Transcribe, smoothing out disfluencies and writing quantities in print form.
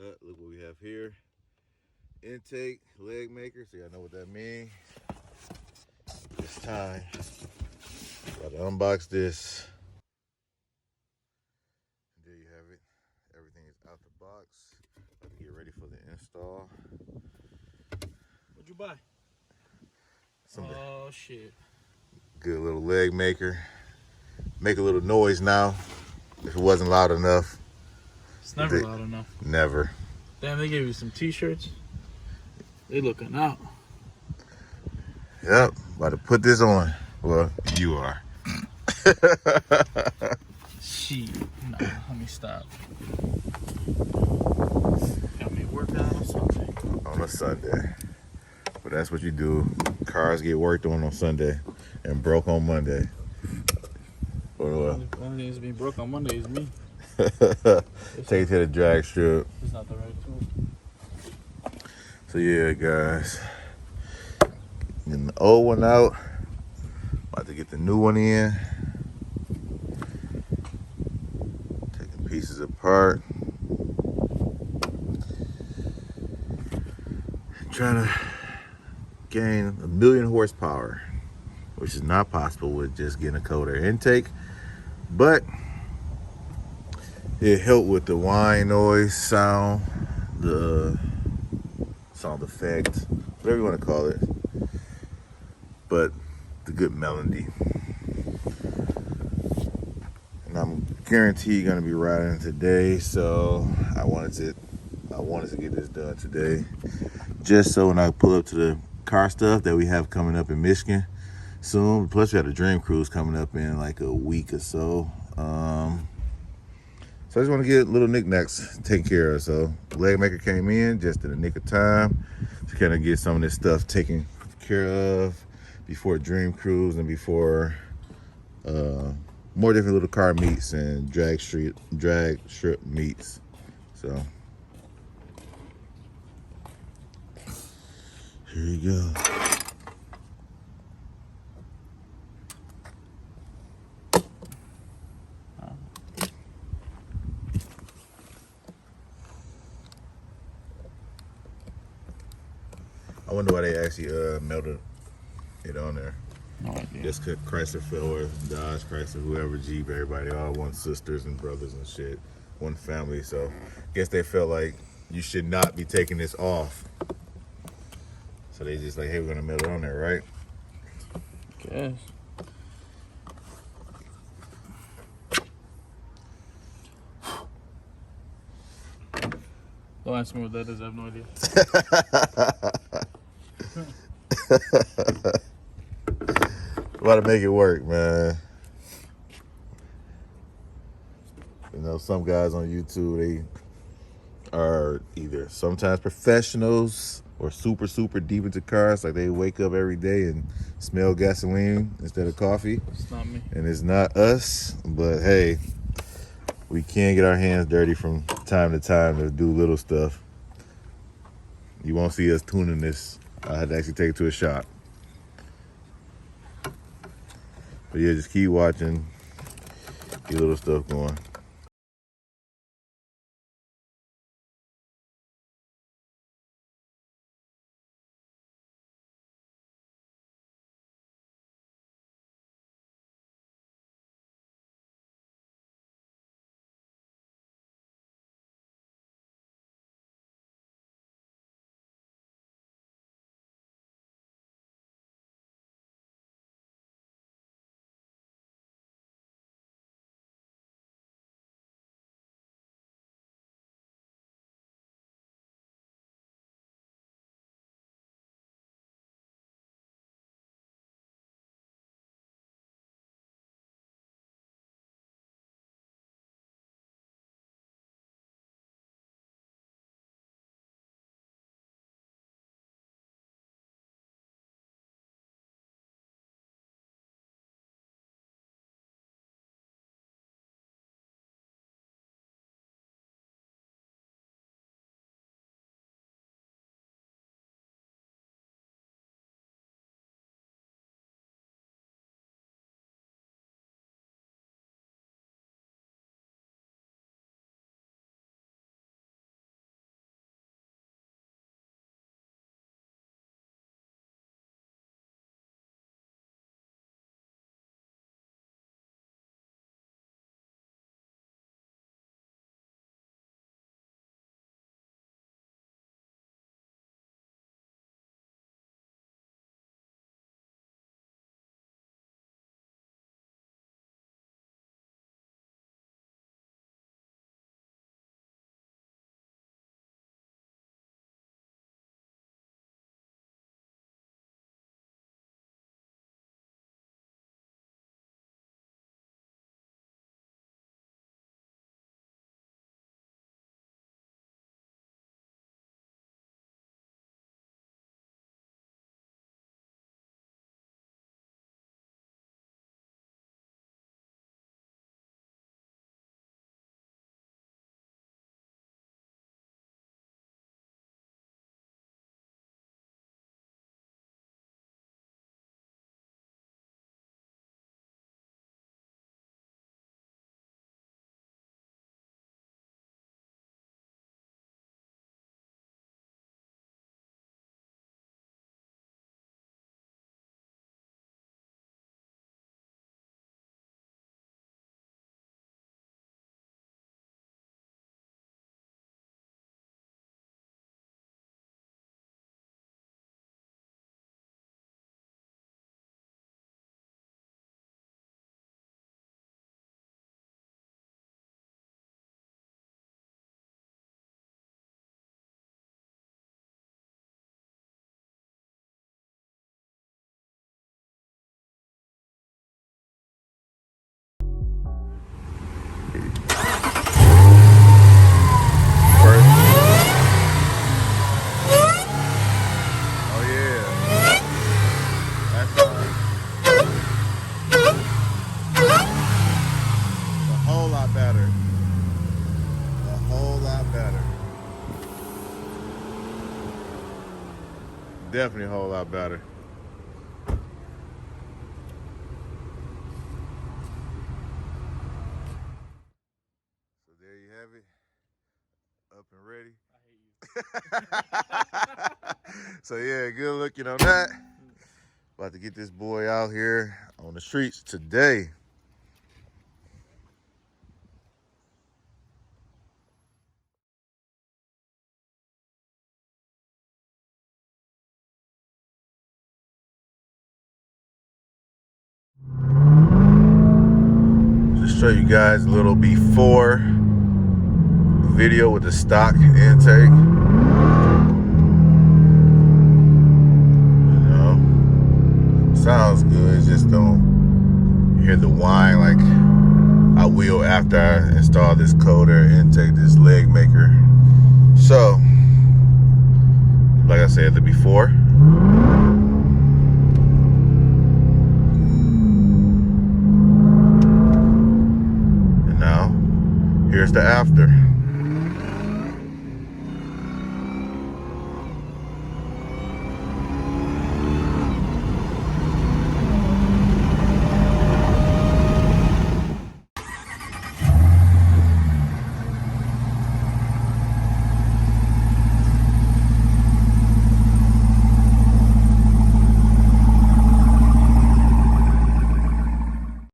Look what we have here. Intake, Legmaker, so y'all know what that means. It's time. Got to unbox this. There you have it. Everything is out the box. About to get ready for the install. What'd you buy? Oh shit. Good little Legmaker. Make a little noise now. If it wasn't loud enough. It's never loud enough. Never. Damn, they gave you some t-shirts. They looking out. Yep, about to put this on. Well, you are. Shit. Nah, let me stop. Got me working on a Sunday. On a Sunday. But that's what you do. Cars get worked on Sunday and broke on Monday. Only thing to be broke on Monday is me. Take it to the drag strip. It's not the right tool. So yeah, guys. Getting the old one out. About to get the new one in. Taking pieces apart. Trying to gain 1,000,000 horsepower, which is not possible with just getting a cold air intake. But it helped with the whine noise sound, the sound effect, whatever you want to call it. But the good melody. And I'm guaranteed gonna be riding today, so I wanted to get this done today. Just so when I pull up to the car stuff that we have coming up in Michigan soon. Plus we have a dream cruise coming up in like a week or so. So I just want to get little knickknacks taken care of. So Legmaker came in just in the nick of time to kind of get some of this stuff taken care of before Dream Cruise and before more different little car meets and drag strip meets. So here you go. I wonder why they actually melted it on there. No idea. Just cause Chrysler, Ford, Dodge, Chrysler, whoever, Jeep, everybody, all one sisters and brothers and shit, one family. So, guess they felt like you should not be taking this off. So they just like, hey, we're gonna melt it on there, right? Guess. Don't ask me what that is. I have no idea. About to make it work, man. You know, some guys on YouTube, they are either sometimes professionals or super deep into cars. Like they wake up every day and smell gasoline instead of coffee. It's not me. And it's not us, but hey, we can get our hands dirty from time to time to do little stuff. You won't see us tuning this. I had to actually take it to a shop. But yeah, just keep watching, get little stuff going. Definitely a whole lot better. So there you have it. Up and ready. So yeah, good looking on that. About to get this boy out here on the streets today. Just show you guys a little before video with the stock intake. You know, sounds good. Just don't hear the whine like I will after I install this coder intake, this Legmaker. So, like I said, the before. And now, here's the after.